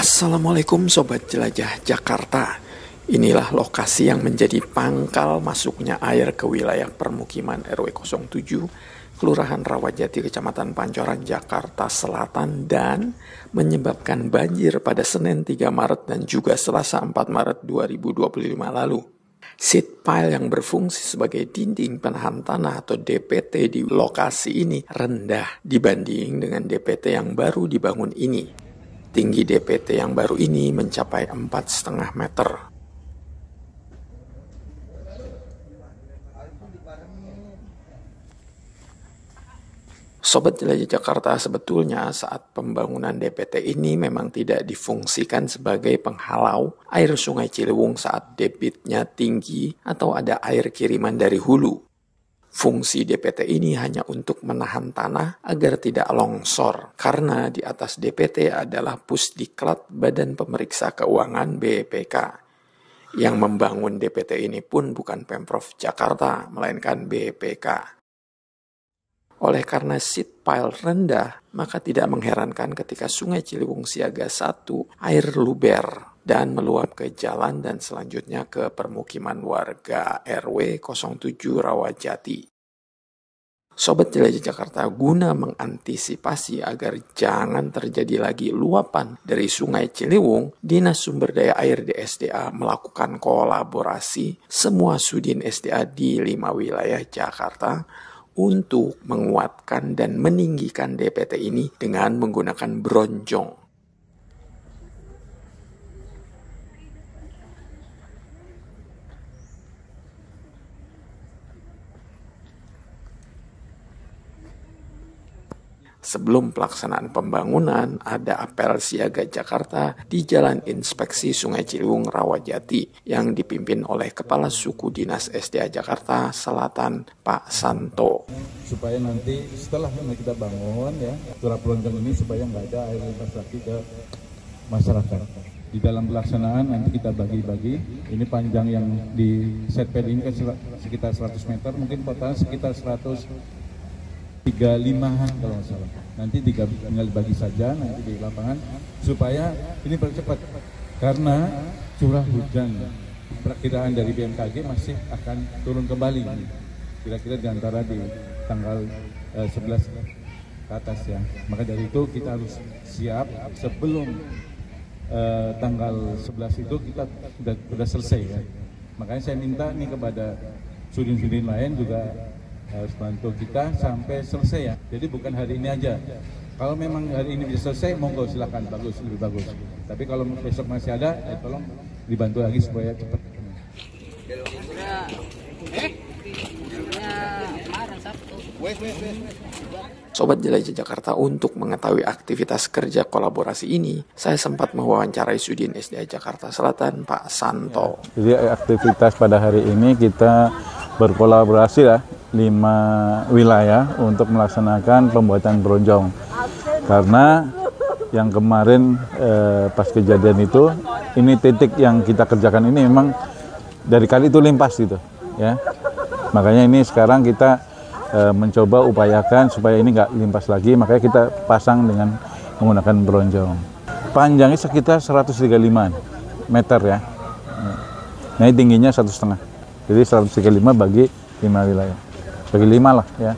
Assalamualaikum Sobat Jelajah Jakarta. Inilah lokasi yang menjadi pangkal masuknya air ke wilayah permukiman RW 07, Kelurahan Rawajati, Kecamatan Pancoran, Jakarta Selatan, dan menyebabkan banjir pada Senin 3 Maret dan juga Selasa 4 Maret 2025 lalu. Seat pile yang berfungsi sebagai dinding penahan tanah atau DPT di lokasi ini rendah dibanding dengan DPT yang baru dibangun ini. Tinggi DPT yang baru ini mencapai 4,5 meter. Sobat Jelajah Jakarta, sebetulnya saat pembangunan DPT ini memang tidak difungsikan sebagai penghalau air Sungai Ciliwung saat debitnya tinggi atau ada air kiriman dari hulu. Fungsi DPT ini hanya untuk menahan tanah agar tidak longsor, karena di atas DPT adalah Pusdiklat Badan Pemeriksa Keuangan BPK. Yang membangun DPT ini pun bukan Pemprov Jakarta, melainkan BPK. Oleh karena seat pile rendah, maka tidak mengherankan ketika Sungai Ciliwung Siaga 1 air luber dan meluap ke jalan dan selanjutnya ke permukiman warga RW 07 Rawajati. Sobat Jelajah Jakarta, guna mengantisipasi agar jangan terjadi lagi luapan dari Sungai Ciliwung, Dinas Sumber Daya Air DSDA melakukan kolaborasi semua Sudin SDA di 5 wilayah Jakarta untuk menguatkan dan meninggikan DPT ini dengan menggunakan bronjong. Sebelum pelaksanaan pembangunan, ada apel siaga Jakarta di Jalan Inspeksi Sungai Ciliwung Rawajati yang dipimpin oleh Kepala Suku Dinas SDA Jakarta Selatan, Pak Santo. Supaya nanti setelah kita bangun ya, curah pelonjong ini supaya nggak ada air limbas lagi ke masyarakat. Di dalam pelaksanaan nanti kita bagi-bagi, ini panjang yang di setpad ini kan sekitar 100 meter, mungkin total sekitar 135-an kalau nggak salah. Nanti tinggal dibagi saja nanti di lapangan supaya ini percepat karena curah hujan perkiraan dari BMKG masih akan turun kembali kira-kira di antara di tanggal 11 ke atas ya. Maka dari itu kita harus siap sebelum tanggal 11 itu kita sudah selesai ya. Makanya saya minta nih kepada sudin-sudin lain juga harus bantu kita sampai selesai ya. Jadi bukan hari ini aja. Kalau memang hari ini bisa selesai, monggo silakan, bagus, lebih bagus. Tapi kalau besok masih ada, ya tolong dibantu lagi supaya cepat. Sobat Jelajah Jakarta, untuk mengetahui aktivitas kerja kolaborasi ini, saya sempat mewawancarai Sudin SDA Jakarta Selatan, Pak Santo. Ya, jadi aktivitas pada hari ini kita berkolaborasi ya, 5 wilayah untuk melaksanakan pembuatan bronjong. Karena yang kemarin pas kejadian itu, ini titik yang kita kerjakan ini memang dari kali itu limpas gitu ya. Makanya ini sekarang kita mencoba upayakan supaya ini nggak limpas lagi, makanya kita pasang dengan menggunakan bronjong. Panjangnya sekitar 135 meter ya. Nah ini tingginya 1,5. Jadi 135 bagi 5 wilayah. Bagi 5 lah ya.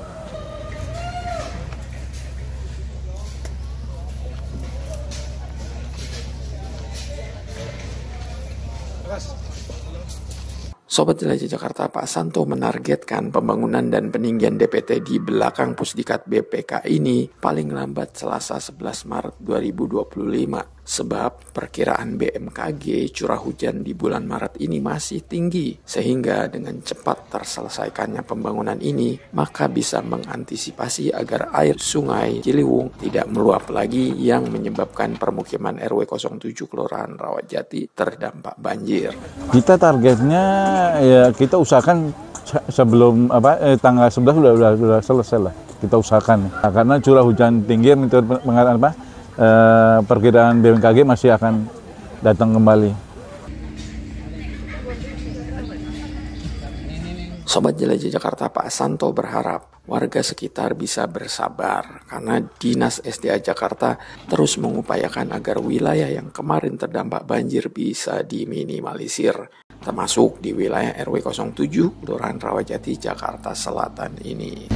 Sobat Jelajah Jakarta, Pak Santo menargetkan pembangunan dan peninggian DPT di belakang Pusdikat BPK ini paling lambat Selasa 11 Maret 2025. Sebab perkiraan BMKG curah hujan di bulan Maret ini masih tinggi, sehingga dengan cepat terselesaikannya pembangunan ini, maka bisa mengantisipasi agar air Sungai Ciliwung tidak meluap lagi yang menyebabkan permukiman RW 07 Kelurahan Rawajati terdampak banjir. Kita targetnya ya kita usahakan sebelum tanggal 11 sudah selesai lah. Kita usahakan nah, karena curah hujan tinggi menurut perkiraan BMKG masih akan datang kembali. Sobat Jelajah Jakarta, Pak Santo berharap warga sekitar bisa bersabar karena Dinas SDA Jakarta terus mengupayakan agar wilayah yang kemarin terdampak banjir bisa diminimalisir, termasuk di wilayah RW 07 Kelurahan Rawajati, Jakarta Selatan ini.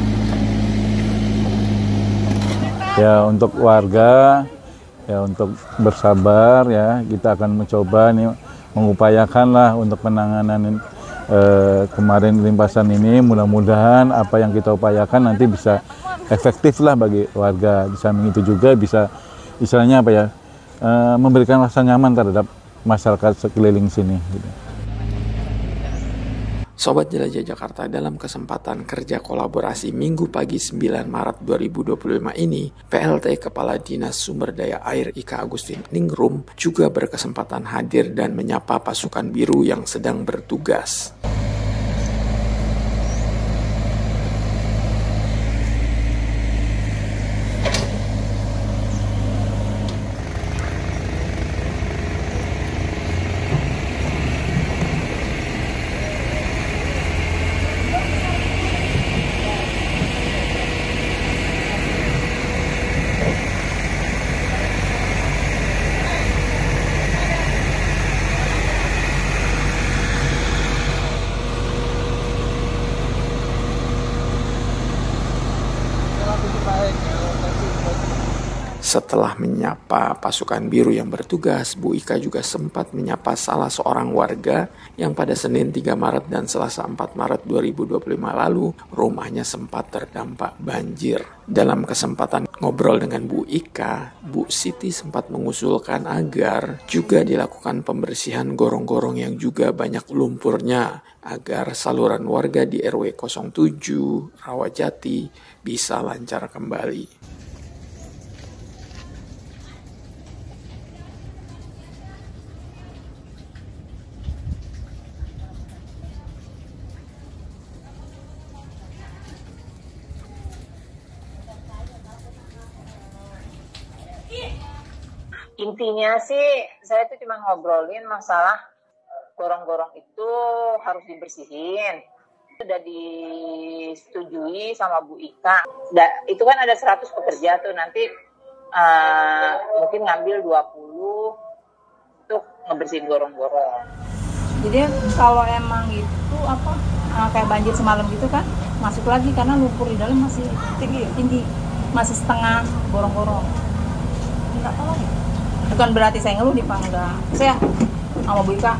Ya, untuk warga ya untuk bersabar ya, kita akan mencoba nih mengupayakanlah untuk penanganan kemarin limpasan ini. Mudah-mudahan apa yang kita upayakan nanti bisa efektif lah bagi warga. Di samping itu juga bisa istilahnya apa ya, memberikan rasa nyaman terhadap masyarakat sekeliling sini gitu. Sobat Jelajah Jakarta, dalam kesempatan kerja kolaborasi Minggu pagi 9 Maret 2025 ini, PLT Kepala Dinas Sumber Daya Air Ika Agustin Ningrum juga berkesempatan hadir dan menyapa pasukan biru yang sedang bertugas. Setelah menyapa pasukan biru yang bertugas, Bu Ika juga sempat menyapa salah seorang warga yang pada Senin 3 Maret dan Selasa 4 Maret 2025 lalu rumahnya sempat terdampak banjir. Dalam kesempatan ngobrol dengan Bu Ika, Bu Siti sempat mengusulkan agar juga dilakukan pembersihan gorong-gorong yang juga banyak lumpurnya agar saluran warga di RW 07 Rawajati bisa lancar kembali. Intinya sih saya tuh cuma ngobrolin masalah gorong-gorong itu harus dibersihin. Sudah disetujui sama Bu Ika. Itu kan ada 100 pekerja tuh, nanti mungkin ngambil 20 untuk ngebersihin gorong-gorong. Jadi kalau emang itu kayak banjir semalam gitu kan, masuk lagi karena lumpur di dalam masih tinggi, masih setengah gorong-gorong. Enggak tahu ya. Bukan berarti saya ngeluh di Pangga. Saya sama Bu Ika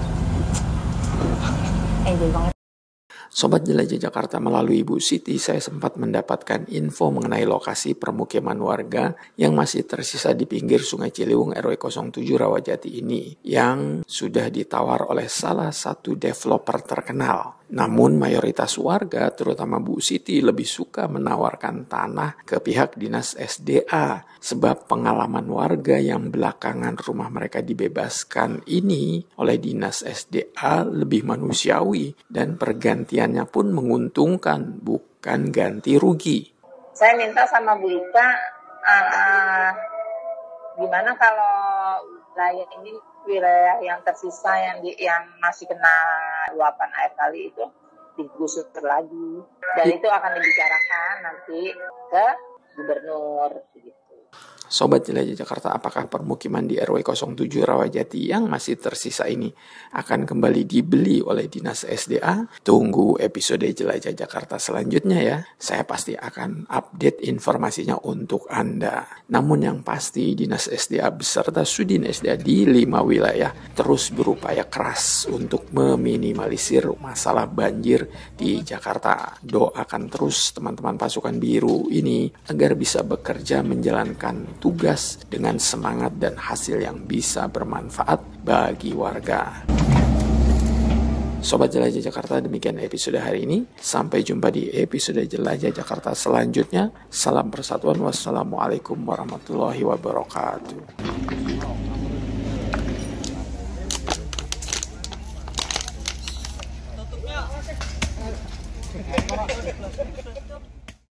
enjoy banget. Sobat Jelajah Jakarta, melalui Bu Siti saya sempat mendapatkan info mengenai lokasi permukiman warga yang masih tersisa di pinggir Sungai Ciliwung RW 07 Rawajati ini yang sudah ditawar oleh salah satu developer terkenal. Namun mayoritas warga, terutama Bu Siti, lebih suka menawarkan tanah ke pihak Dinas SDA sebab pengalaman warga yang belakangan rumah mereka dibebaskan ini oleh Dinas SDA lebih manusiawi dan pergantiannya pun menguntungkan, bukan ganti rugi. Saya minta sama Bu Ika, gimana kalau wilayah ini, wilayah yang tersisa yang masih kena luapan air kali itu digusur lagi, dan itu akan dibicarakan nanti ke gubernur gitu. Sobat Jelajah Jakarta, apakah permukiman di RW 07 Rawajati yang masih tersisa ini akan kembali dibeli oleh Dinas SDA? Tunggu episode Jelajah Jakarta selanjutnya ya. Saya pasti akan update informasinya untuk Anda. Namun yang pasti Dinas SDA beserta Sudin SDA di 5 wilayah terus berupaya keras untuk meminimalisir masalah banjir di Jakarta. Doakan terus teman-teman pasukan biru ini agar bisa bekerja menjalankan tugas dengan semangat dan hasil yang bisa bermanfaat bagi warga. Sobat Jelajah Jakarta, demikian episode hari ini. Sampai jumpa di episode Jelajah Jakarta selanjutnya. Salam persatuan. Wassalamualaikum warahmatullahi wabarakatuh.